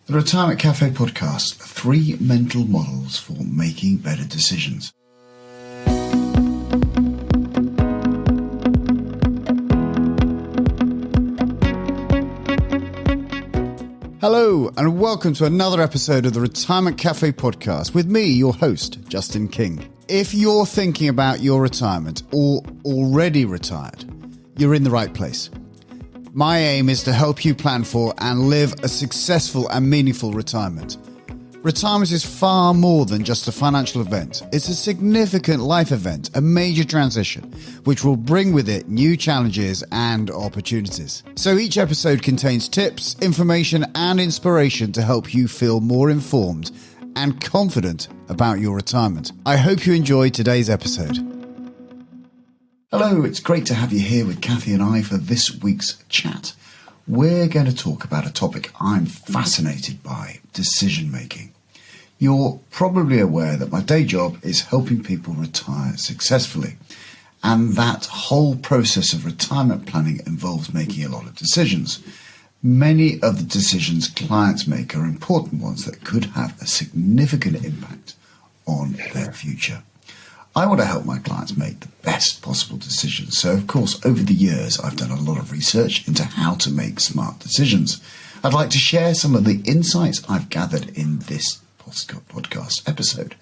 The Retirement Cafe podcast, 3 mental models for making better decisions. Hello and welcome to another episode of the Retirement Cafe podcast with me, your host, Justin King. If you're thinking about your retirement or already retired, you're in the right place. My aim is to help you plan for and live a successful and meaningful retirement. Retirement is far more than just a financial event. It's a significant life event, a major transition, which will bring with it new challenges and opportunities. So each episode contains tips, information, and inspiration to help you feel more informed and confident about your retirement. I hope you enjoy today's episode. Hello, it's great to have you here with Kathy and I for this week's chat. We're going to talk about a topic I'm fascinated by, decision making. You're probably aware that my day job is helping people retire successfully. And that whole process of retirement planning involves making a lot of decisions. Many of the decisions clients make are important ones that could have a significant impact on their future. I want to help my clients make the best possible decisions. So, of course, over the years, I've done a lot of research into how to make smart decisions. I'd like to share some of the insights I've gathered in this podcast episode.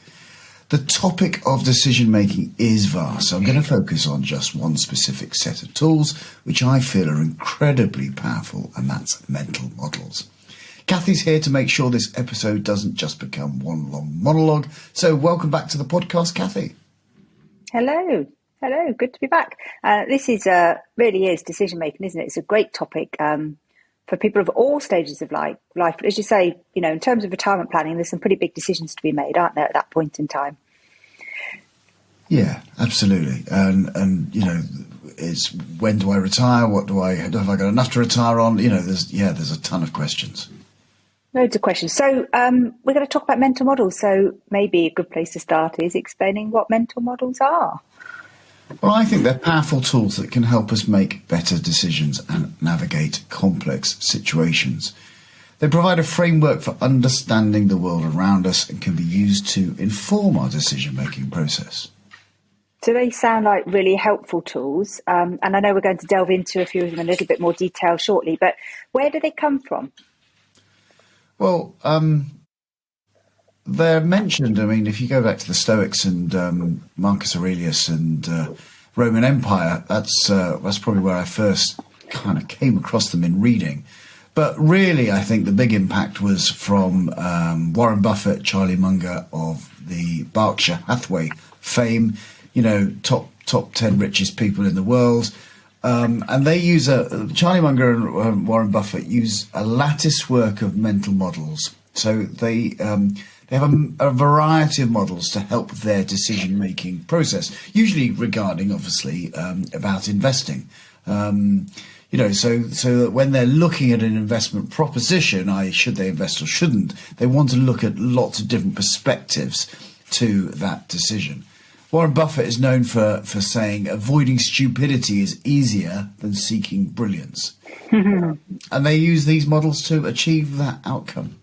The topic of decision making is vast, so I'm going to focus on just one specific set of tools, which I feel are incredibly powerful, and that's mental models. Kathy's here to make sure this episode doesn't just become one long monologue. So welcome back to the podcast, Kathy. Hello, good to be back. This is really is decision making, isn't it? It's a great topic for people of all stages of life. As you say, in terms of retirement planning, there's some pretty big decisions to be made, aren't there, at that point in time? Yeah, absolutely. And it's when do I retire? Have I got enough to retire on? There's a ton of questions. Loads of questions. So we're going to talk about mental models. So maybe a good place to start is explaining what mental models are. Well, I think they're powerful tools that can help us make better decisions and navigate complex situations. They provide a framework for understanding the world around us and can be used to inform our decision-making process. So they sound like really helpful tools. And I know we're going to delve into a few of them in a little bit more detail shortly, but where do they come from? Well, they're mentioned. I mean, if you go back to the Stoics and Marcus Aurelius and Roman Empire, that's probably where I first kind of came across them in reading. But really, I think the big impact was from Warren Buffett, Charlie Munger of the Berkshire Hathaway fame, top 10 richest people in the world. And they use Charlie Munger and Warren Buffett use a lattice work of mental models. So they have a variety of models to help their decision-making process, usually regarding, obviously, about investing. So that when they're looking at an investment proposition, i.e. should they invest or shouldn't, they want to look at lots of different perspectives to that decision. Warren Buffett is known for saying avoiding stupidity is easier than seeking brilliance. And they use these models to achieve that outcome.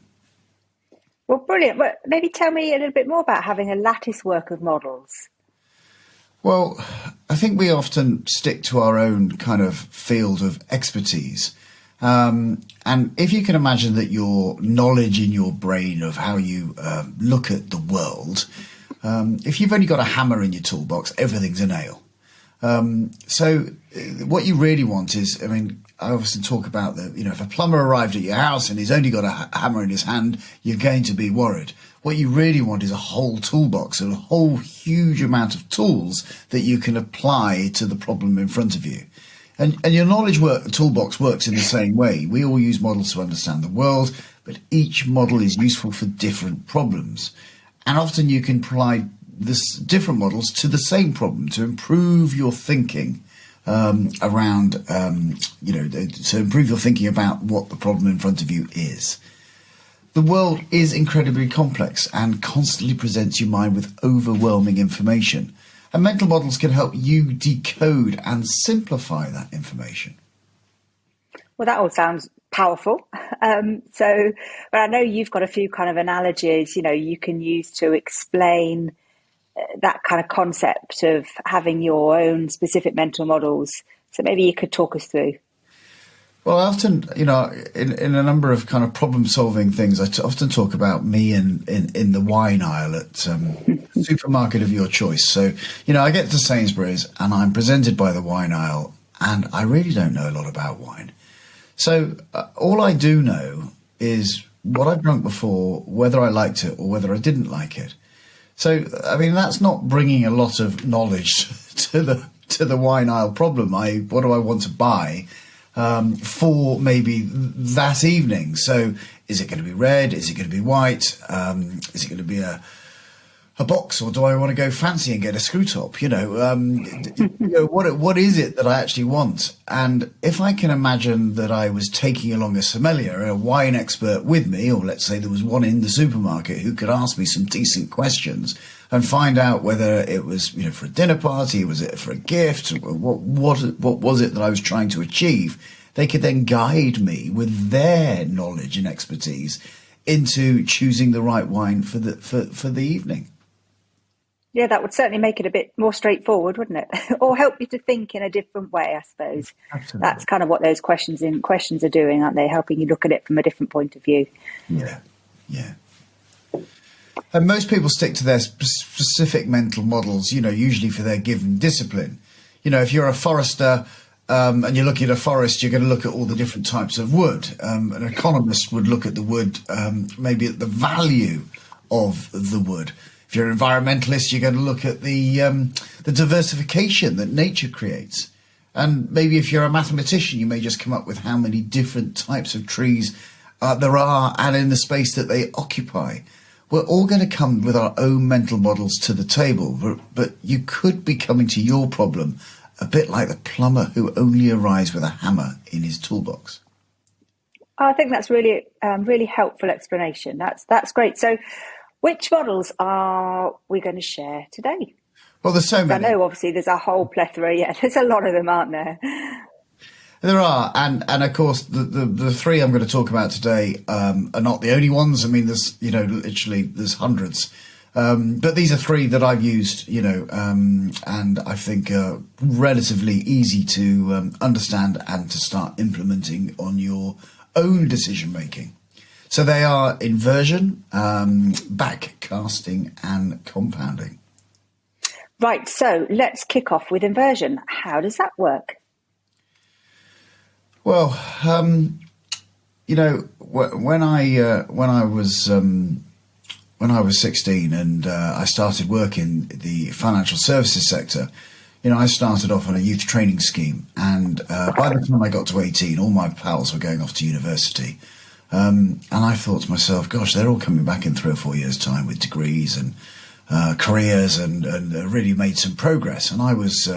Well, brilliant. Well, maybe tell me a little bit more about having a lattice work of models. Well, I think we often stick to our own kind of field of expertise. And if you can imagine that your knowledge in your brain of how you look at the world, if you've only got a hammer in your toolbox, everything's a nail. So what you really want is, I often talk about if a plumber arrived at your house and he's only got a hammer in his hand, you're going to be worried. What you really want is a whole toolbox and a whole huge amount of tools that you can apply to the problem in front of you. And your knowledge toolbox works in the same way. We all use models to understand the world, but each model is useful for different problems. And often you can apply this different models to the same problem to improve your thinking to improve your thinking about what the problem in front of you is. The world is incredibly complex and constantly presents your mind with overwhelming information. And mental models can help you decode and simplify that information. Well, that all sounds powerful. But I know you've got a few kind of analogies, you can use to explain that kind of concept of having your own specific mental models. So maybe you could talk us through. Well, I often, in a number of kind of problem-solving things, I often talk about me in the wine aisle at supermarket of your choice. So, I get to Sainsbury's and I'm presented by the wine aisle, and I really don't know a lot about wine. So all I do know is what I've drunk before, whether I liked it or whether I didn't like it. So, I mean, that's not bringing a lot of knowledge to the wine aisle problem. What do I want to buy for maybe that evening? So is it going to be red? Is it going to be white? Is it going to be a box, or do I want to go fancy and get a screw top? What is it that I actually want? And if I can imagine that I was taking along a sommelier, a wine expert with me, or let's say there was one in the supermarket who could ask me some decent questions and find out whether it was, for a dinner party, was it for a gift, what was it that I was trying to achieve? They could then guide me with their knowledge and expertise into choosing the right wine for the evening. Yeah, that would certainly make it a bit more straightforward, wouldn't it? Or help you to think in a different way, I suppose. Absolutely. That's kind of what those questions are doing, aren't they? Helping you look at it from a different point of view. Yeah. And most people stick to their specific mental models, usually for their given discipline. If you're a forester and you're looking at a forest, you're going to look at all the different types of wood. An economist would look at the wood, maybe at the value of the wood. If you're an environmentalist, you're going to look at the diversification that nature creates. And maybe if you're a mathematician, you may just come up with how many different types of trees there are and in the space that they occupy. We're all going to come with our own mental models to the table, but you could be coming to your problem a bit like the plumber who only arrives with a hammer in his toolbox. I think that's really, really helpful explanation. That's great. So, which models are we going to share today? Well, there's so many. I know, obviously, there's a whole plethora. Yeah, there's a lot of them, aren't there? There are, and of course, the three I'm going to talk about today are not the only ones. I mean, there's literally there's hundreds, but these are three that I've used, and I think are relatively easy to understand and to start implementing on your own decision making. So they are inversion, backcasting, and compounding. Right. So let's kick off with inversion. How does that work? Well, when I was 16 and I started work in the financial services sector, I started off on a youth training scheme, and by the time I got to 18, all my pals were going off to university. And I thought to myself, gosh, they're all coming back in 3 or 4 years' time with degrees and careers and really made some progress. And I was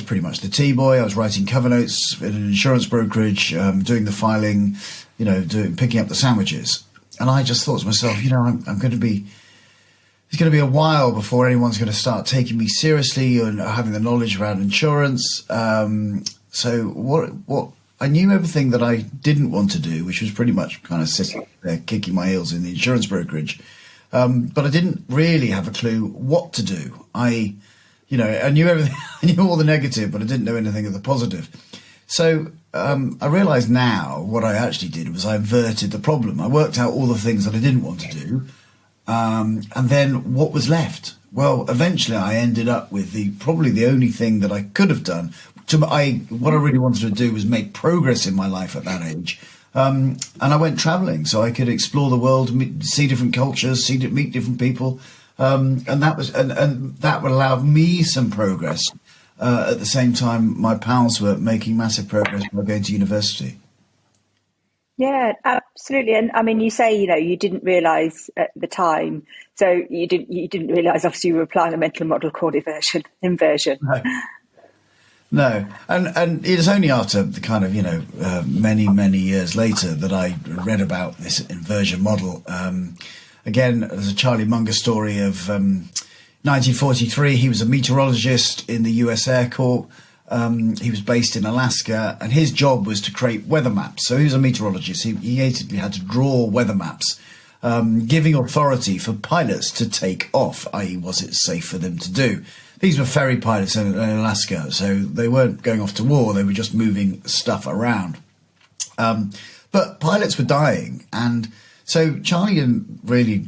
pretty much the T-boy. I was writing cover notes in an insurance brokerage, doing the filing, picking up the sandwiches. And I just thought to myself, I'm going to be, it's going to be a while before anyone's going to start taking me seriously and having the knowledge around insurance. So what I knew everything that I didn't want to do, which was pretty much kind of sitting there kicking my heels in the insurance brokerage. But I didn't really have a clue what to do. I knew everything. I knew all the negative, but I didn't know anything of the positive. So I realised now what I actually did was I inverted the problem. I worked out all the things that I didn't want to do, and then what was left? Well, eventually I ended up with probably the only thing that I could have done. What I really wanted to do was make progress in my life at that age. And I went travelling so I could explore the world, see different cultures, meet different people. And that would allow me some progress. At the same time, my pals were making massive progress by going to university. Yeah, absolutely. And I mean, you say, you didn't realise at the time. So you didn't realise, obviously, you were applying a mental model called inversion. No. And it was only after the kind of, many, many years later that I read about this inversion model. Again, there's a Charlie Munger story of 1943. He was a meteorologist in the US Air Corps. He was based in Alaska, and his job was to create weather maps. So he was a meteorologist. He basically had to draw weather maps, giving authority for pilots to take off, i.e. was it safe for them to do. These were ferry pilots in Alaska, so they weren't going off to war, they were just moving stuff around. But pilots were dying, and so Charlie didn't really,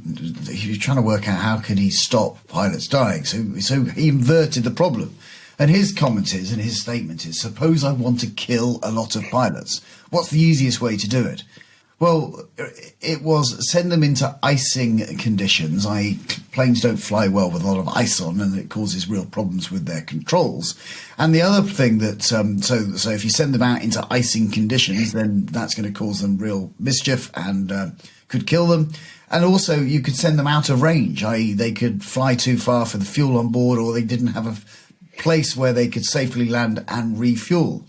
he was trying to work out how could he stop pilots dying. So he inverted the problem. And his comment is, and his statement is, suppose I want to kill a lot of pilots. What's the easiest way to do it? Well, it was send them into icing conditions, i.e. planes don't fly well with a lot of ice on, and it causes real problems with their controls. And the other thing that, so if you send them out into icing conditions, then that's going to cause them real mischief and could kill them. And also you could send them out of range, i.e. they could fly too far for the fuel on board, or they didn't have a place where they could safely land and refuel.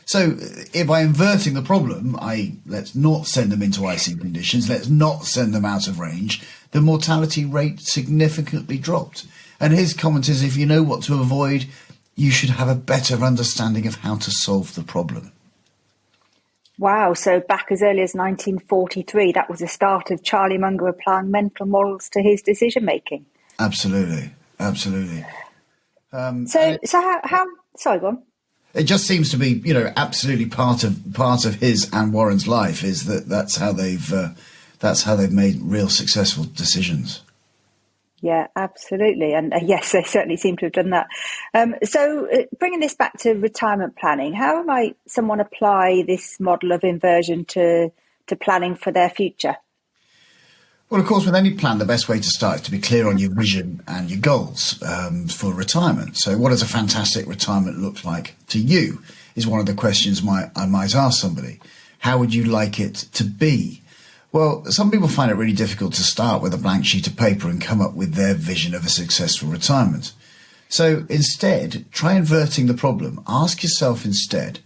So if by inverting the problem, let's not send them into icing conditions, let's not send them out of range, the mortality rate significantly dropped. And his comment is, if you know what to avoid, you should have a better understanding of how to solve the problem. Wow, so back as early as 1943, that was the start of Charlie Munger applying mental models to his decision-making. Absolutely, absolutely. So how? Sorry, go on. It just seems to be, absolutely part of his and Warren's life is that's how they've made real successful decisions. Yeah, absolutely, and yes, they certainly seem to have done that. So, bringing this back to retirement planning, how might someone apply this model of inversion to planning for their future? Well, of course, with any plan, the best way to start is to be clear on your vision and your goals for retirement. So what does a fantastic retirement look like to you is one of the questions I might ask somebody. How would you like it to be? Well, some people find it really difficult to start with a blank sheet of paper and come up with their vision of a successful retirement. So instead, try inverting the problem. Ask yourself instead,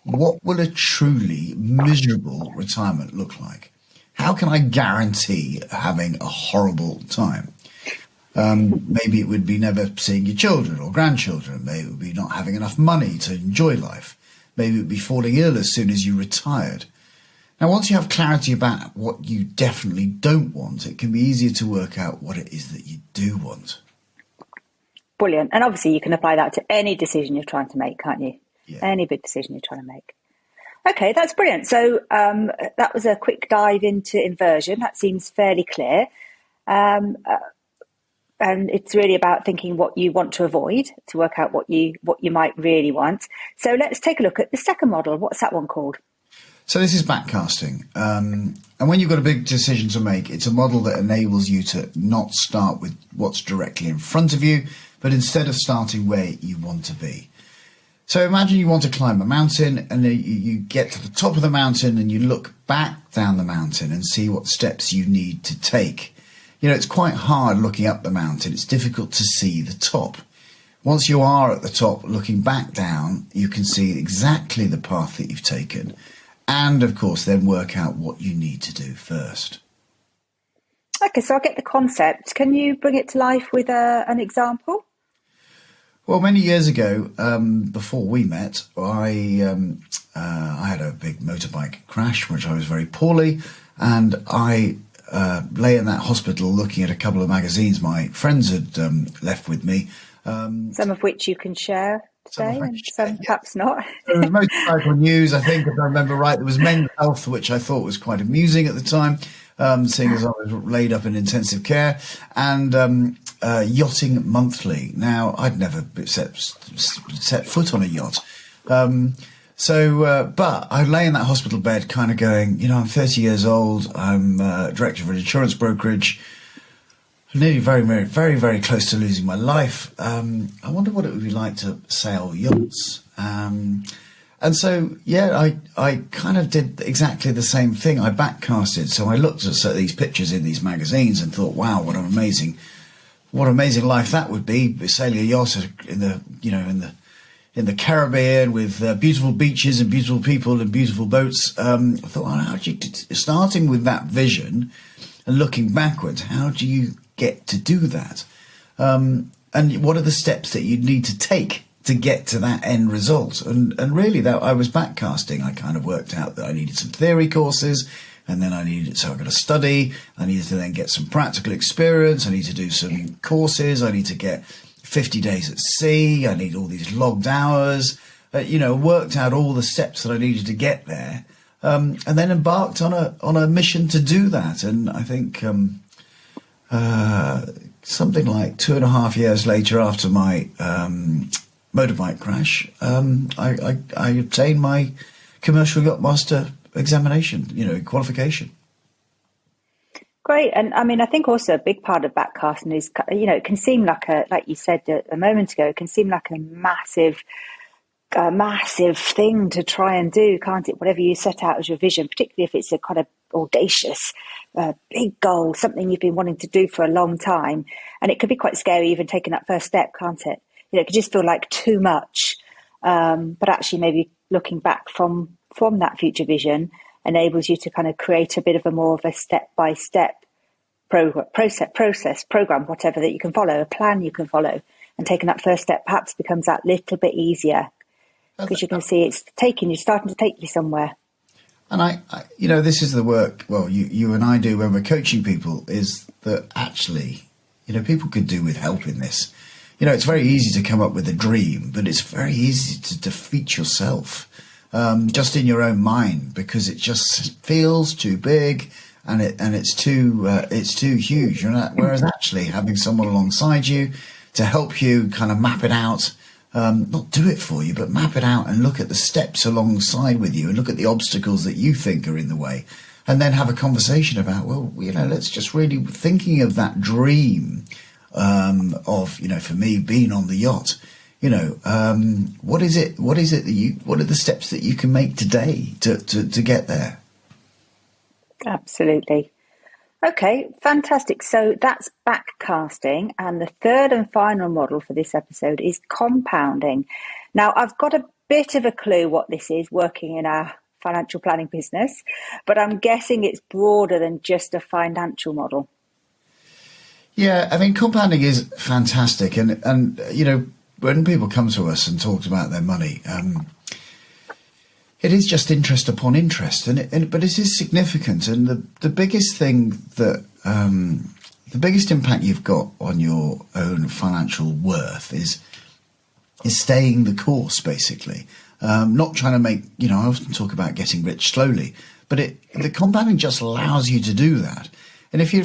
what will a truly miserable retirement look like? How can I guarantee having a horrible time? Maybe it would be never seeing your children or grandchildren. Maybe it would be not having enough money to enjoy life. Maybe it would be falling ill as soon as you retired. Now, once you have clarity about what you definitely don't want, it can be easier to work out what it is that you do want. Brilliant. And obviously you can apply that to any decision you're trying to make, can't you? Yeah. Any big decision you're trying to make. Okay, that's brilliant. So that was a quick dive into inversion. That seems fairly clear. And it's really about thinking what you want to avoid to work out what you might really want. So let's take a look at the second model. What's that one called? So this is backcasting. And when you've got a big decision to make, it's a model that enables you to not start with what's directly in front of you, but instead of starting where you want to be. So imagine you want to climb a mountain and you get to the top of the mountain and you look back down the mountain and see what steps you need to take. It's quite hard looking up the mountain. It's difficult to see the top. Once you are at the top, looking back down, you can see exactly the path that you've taken. And, of course, then work out what you need to do first. Okay, so I get the concept. Can you bring it to life with an example? Well, many years ago, before we met, I had a big motorbike crash, which I was very poorly, and I lay in that hospital looking at a couple of magazines my friends had left with me. Some of which you can share today, and some perhaps not. There was motorcycle news, I think, if I remember right. There was Men's Health, which I thought was quite amusing at the time, seeing as I was laid up in intensive care, and Yachting Monthly. Now, I'd never set foot on a yacht. But I lay in that hospital bed kind of going, I'm 30 years old. I'm director of an insurance brokerage. Nearly very, very, very, very close to losing my life. I wonder what it would be like to sail yachts. And so, I kind of did exactly the same thing. I backcasted. So I looked at these pictures in these magazines and thought, wow, what an amazing life that would be, sailing a yacht in the Caribbean with beautiful beaches and beautiful people and beautiful boats. I thought, starting with that vision and looking backwards, how do you get to do that? And what are the steps that you need to take to get to that end result. And really, that I was backcasting. I kind of worked out that I needed some theory courses, and then so I got to study. I needed to then get some practical experience. I need to do some courses. I need to get 50 days at sea. I need all these logged hours. Worked out all the steps that I needed to get there, and then embarked on a mission to do that. And I think something like 2.5 years later, after my motorbike crash, I obtained my commercial yacht master examination, qualification. Great. And I mean, I think also a big part of backcasting is, it can seem like like you said a moment ago, it can seem like a massive thing to try and do, can't it? Whatever you set out as your vision, particularly if it's a kind of audacious, big goal, something you've been wanting to do for a long time. And it could be quite scary even taking that first step, can't it? It could just feel like too much. But actually maybe looking back from that future vision enables you to kind of create a bit of a more of a step-by-step program, whatever that you can follow, a plan you can follow. And taking that first step perhaps becomes that little bit easier because you can see it's starting to take you somewhere. And I this is the work, well, you and I do when we're coaching people, is that actually, people could do with help in this. It's very easy to come up with a dream, but it's very easy to defeat yourself just in your own mind, because it just feels too big and it's too huge. Whereas actually having someone alongside you to help you kind of map it out, not do it for you, but map it out and look at the steps alongside with you and look at the obstacles that you think are in the way, and then have a conversation about, well, let's just really thinking of that dream of, for me, being on the yacht. What is it what are the steps that you can make today to get there? Absolutely. Okay, fantastic. So that's backcasting. And the third and final model for this episode is compounding. Now, I've got a bit of a clue what this is, working in our financial planning business, but I'm guessing it's broader than just a financial model. Yeah, I mean, compounding is fantastic. And when people come to us and talk about their money, it is just interest upon interest, but it is significant. And the biggest thing that the biggest impact you've got on your own financial worth is staying the course, basically. Not trying to make, I often talk about getting rich slowly, but the compounding just allows you to do that. And if you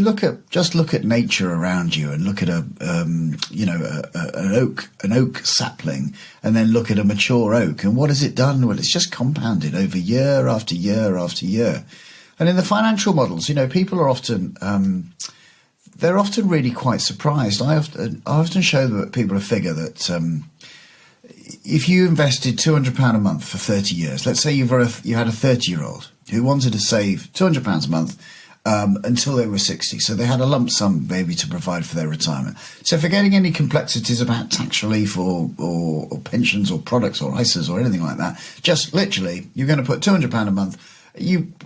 look at nature around you and look at an oak sapling, and then look at a mature oak, and what has it done? Well, it's just compounded over year after year after year. And in the financial models, people are often they're often really quite surprised. I often show people a figure that if you invested £200 a month for 30 years, let's say you had a 30-year-old who wanted to save £200 a month until they were 60. So they had a lump sum maybe to provide for their retirement. So forgetting any complexities about tax relief or pensions or products or ISAs or anything like that, just literally you're going to put £200 a month.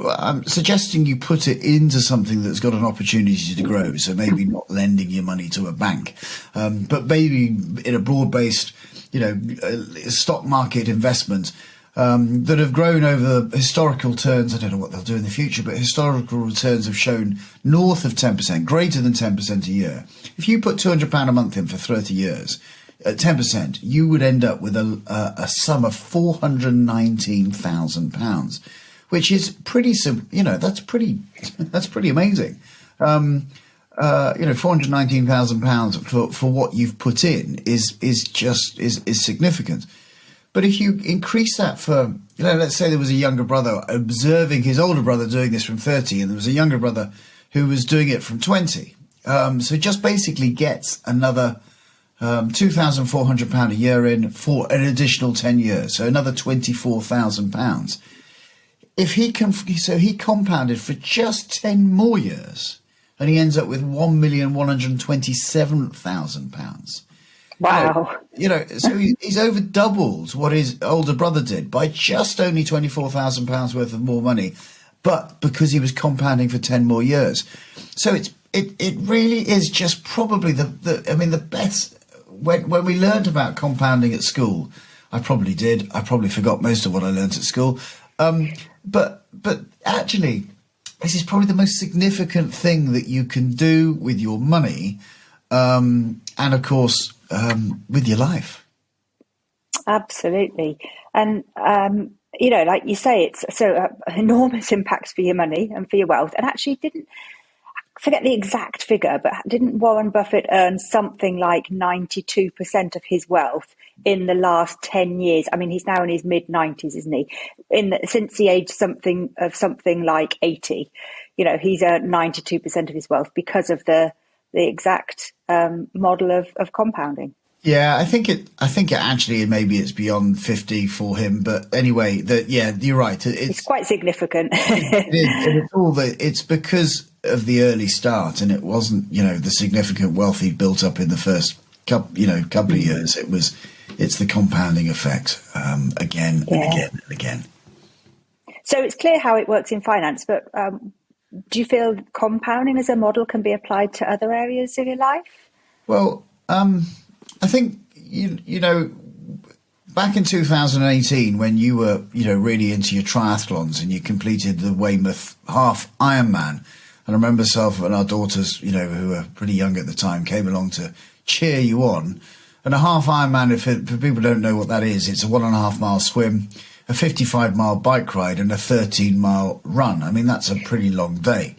I'm suggesting you put it into something that's got an opportunity to grow. So maybe not lending your money to a bank, but maybe in a broad-based, stock market investment that have grown over historical returns. I don't know what they'll do in the future, but historical returns have shown north of 10%, greater than 10% a year. If you put £200 a month in for 30 years, at 10%, you would end up with a sum of £419,000, which is pretty, that's pretty amazing. £419,000 for what you've put in is significant. But if you increase that for, let's say there was a younger brother observing his older brother doing this from 30, and there was a younger brother who was doing it from 20. So just basically gets another £2,400 a year in for an additional 10 years. So another £24,000. He compounded for just 10 more years, and he ends up with £1,127,000. Wow. So he's over doubled what his older brother did by just only £24,000 worth of more money, but because he was compounding for 10 more years. So it really is just probably the best when we learned about compounding at school, I probably did. I probably forgot most of what I learned at school. But actually, this is probably the most significant thing that you can do with your money, and of course, with your life. Absolutely. And, like you say, it's so enormous impacts for your money and for your wealth. And actually didn't forget the exact figure, but didn't Warren Buffett earn something like 92% of his wealth in the last 10 years? I mean, he's now in his mid-90s, isn't he? Since the age something like 80, he's earned 92% of his wealth because of the exact model of compounding. Yeah, I think it actually maybe it's beyond 50 for him, but anyway, you're right. It's quite significant. It's because of the early start, and it wasn't, the significant wealth he built up in the first couple of years. It's the compounding effect, again and again and again. So it's clear how it works in finance, but do you feel compounding as a model can be applied to other areas of your life? Well, I think, back in 2018, when you were, really into your triathlons and you completed the Weymouth half Ironman, and I remember myself and our daughters, who were pretty young at the time, came along to cheer you on. And a half Ironman, for people who don't know what that is, it's a 1.5 mile swim, a 55 mile bike ride and a 13 mile run. I mean, that's a pretty long day.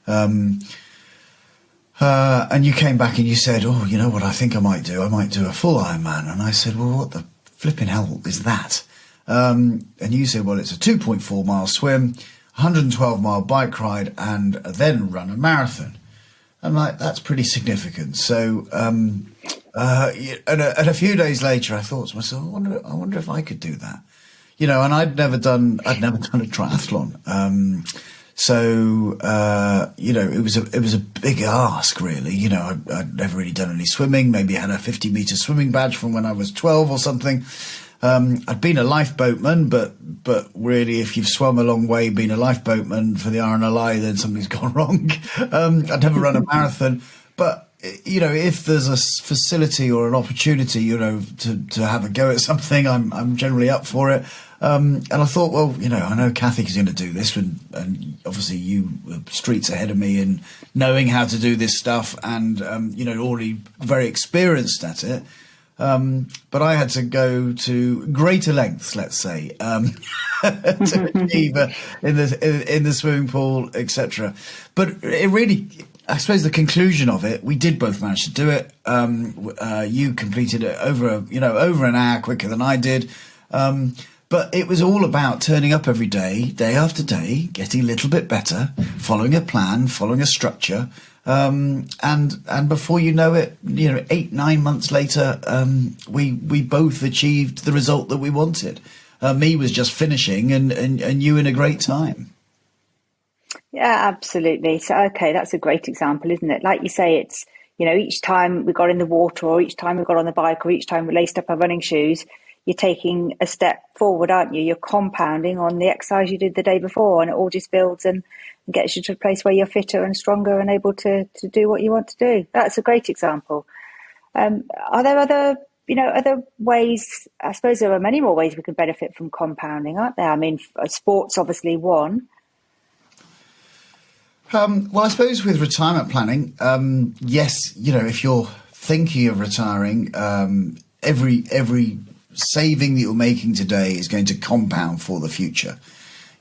And you came back and you said, oh, you know what I think I might do? I might do a full Ironman. And I said, well, what the flipping hell is that? And you said, well, it's a 2.4 mile swim, 112 mile bike ride, and then run a marathon. I'm like, that's pretty significant. So, and a few days later, I thought to myself, I wonder if I could do that. And I'd never done a triathlon. So, it was a big ask, really. I'd never really done any swimming. Maybe I had a 50-meter swimming badge from when I was 12 or something. I'd been a lifeboatman, but really, if you've swum a long way, being a lifeboatman for the RNLI, then something's gone wrong. I'd never run a marathon, but if there's a facility or an opportunity, to have a go at something, I'm generally up for it. And I thought, well, I know Kathy's going to do this, and obviously you were streets ahead of me in knowing how to do this stuff, and already very experienced at it. But I had to go to greater lengths, let's say, to achieve in the swimming pool, etc. But it really, I suppose, the conclusion of it, we did both manage to do it. You completed it over an hour quicker than I did. But it was all about turning up every day, day after day, getting a little bit better, following a plan, following a structure. And before you know it, 8-9 months later, we both achieved the result that we wanted. Me was just finishing and you in a great time. Yeah, absolutely. So, okay, that's a great example, isn't it? Like you say, it's, each time we got in the water, or each time we got on the bike, or each time we laced up our running shoes, you're taking a step forward, aren't you? You're compounding on the exercise you did the day before, and it all just builds and gets you to a place where you're fitter and stronger and able to do what you want to do. That's a great example. Are there other ways? I suppose there are many more ways we can benefit from compounding, aren't there? I mean, sports obviously one. Well, I suppose with retirement planning, yes, if you're thinking of retiring, every saving that you're making today is going to compound for the future.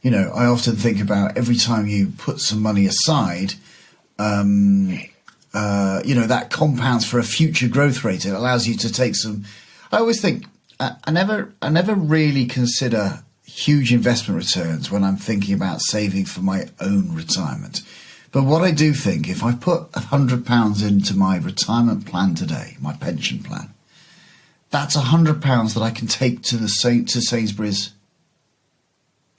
I often think about every time you put some money aside, that compounds for a future growth rate. It allows you to take some. I always think I never really consider huge investment returns when I'm thinking about saving for my own retirement. But what I do think, if I put £100 into my retirement plan today, my pension plan, that's £100 that I can take to Sainsbury's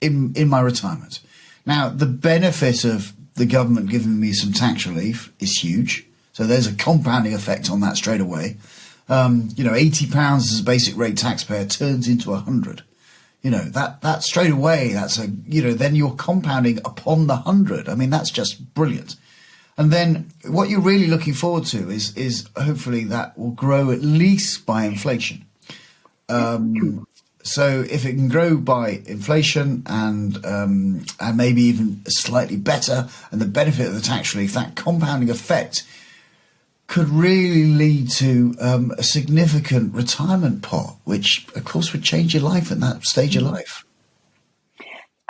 in my retirement. Now, the benefit of the government giving me some tax relief is huge. So there's a compounding effect on that straight away. £80 as a basic rate taxpayer turns into 100. That straight away, then you're compounding upon the 100. I mean, that's just brilliant. And then what you're really looking forward to is hopefully that will grow at least by inflation. So if it can grow by inflation and maybe even slightly better, and the benefit of the tax relief, that compounding effect could really lead to a significant retirement pot, which of course would change your life at that stage of life.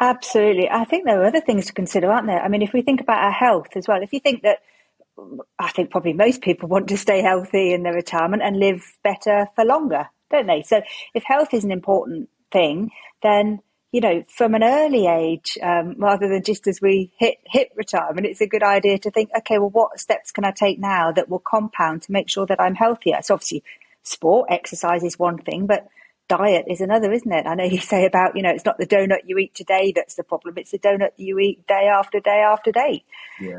Absolutely. I think there are other things to consider, aren't there? I mean, if we think about our health as well, if you think that, I think probably most people want to stay healthy in their retirement and live better for longer, don't they? So if health is an important thing, then, from an early age, rather than just as we hit retirement, it's a good idea to think, okay, well, what steps can I take now that will compound to make sure that I'm healthier? So obviously sport, exercise is one thing, but diet is another, isn't it? I know you say about, it's not the donut you eat today that's the problem. It's the donut you eat day after day after day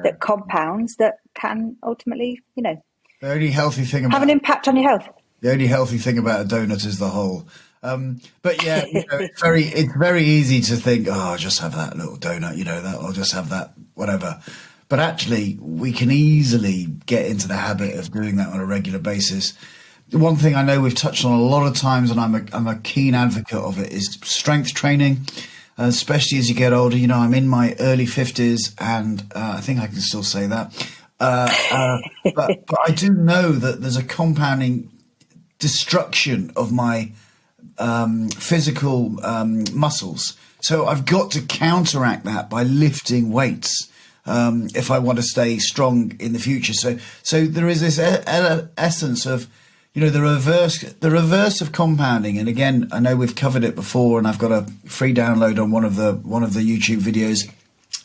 that compounds, that can ultimately, the only healthy thing about have an impact on your health. The only healthy thing about a donut is the hole. But yeah, it's very easy to think, I'll just have that little donut, that I'll just have that, whatever. But actually, we can easily get into the habit of doing that on a regular basis. The one thing I know we've touched on a lot of times, and I'm a keen advocate of it, is strength training, especially as you get older. I'm in my early 50s, and I think I can still say that. But I do know that there's a compounding destruction of my physical muscles. So I've got to counteract that by lifting weights if I want to stay strong in the future. So there is this essence of, the reverse of compounding. And again, I know we've covered it before, and I've got a free download on one of the YouTube videos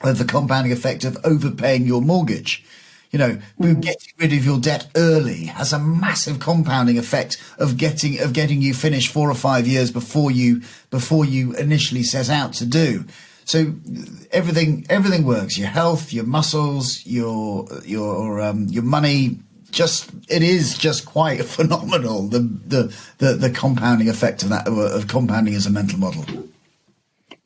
of the compounding effect of overpaying your mortgage. Getting rid of your debt early has a massive compounding effect of getting you finished 4 or 5 years before you initially set out to do. So everything works. Your health, your muscles, your money. It is just quite phenomenal. The compounding effect of that, of compounding as a mental model.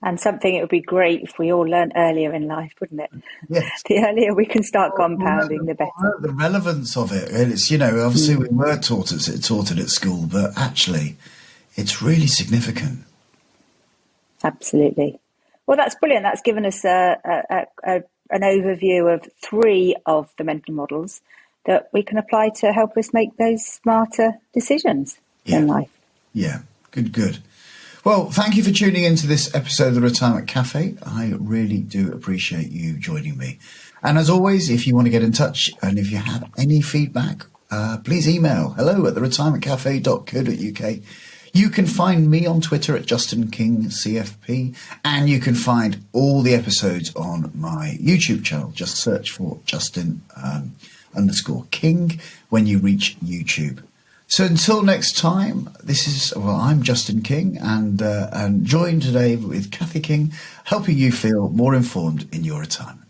And something it would be great if we all learned earlier in life, wouldn't it? Yes. The earlier we can start compounding, the better. The relevance of it. It's, obviously we were taught it at school, but actually it's really significant. Absolutely. Well, that's brilliant. That's given us an overview of 3 of the mental models that we can apply to help us make those smarter decisions in life. Yeah, good. Well, thank you for tuning into this episode of the Retirement Cafe. I really do appreciate you joining me. And as always, if you want to get in touch and if you have any feedback, please email hello@theretirementcafe.co.uk. You can find me on Twitter at JustinKingCFP, and you can find all the episodes on my YouTube channel. Just search for Justin _King when you reach YouTube. So until next time, I'm Justin King, and joined today with Kathy King, helping you feel more informed in your retirement.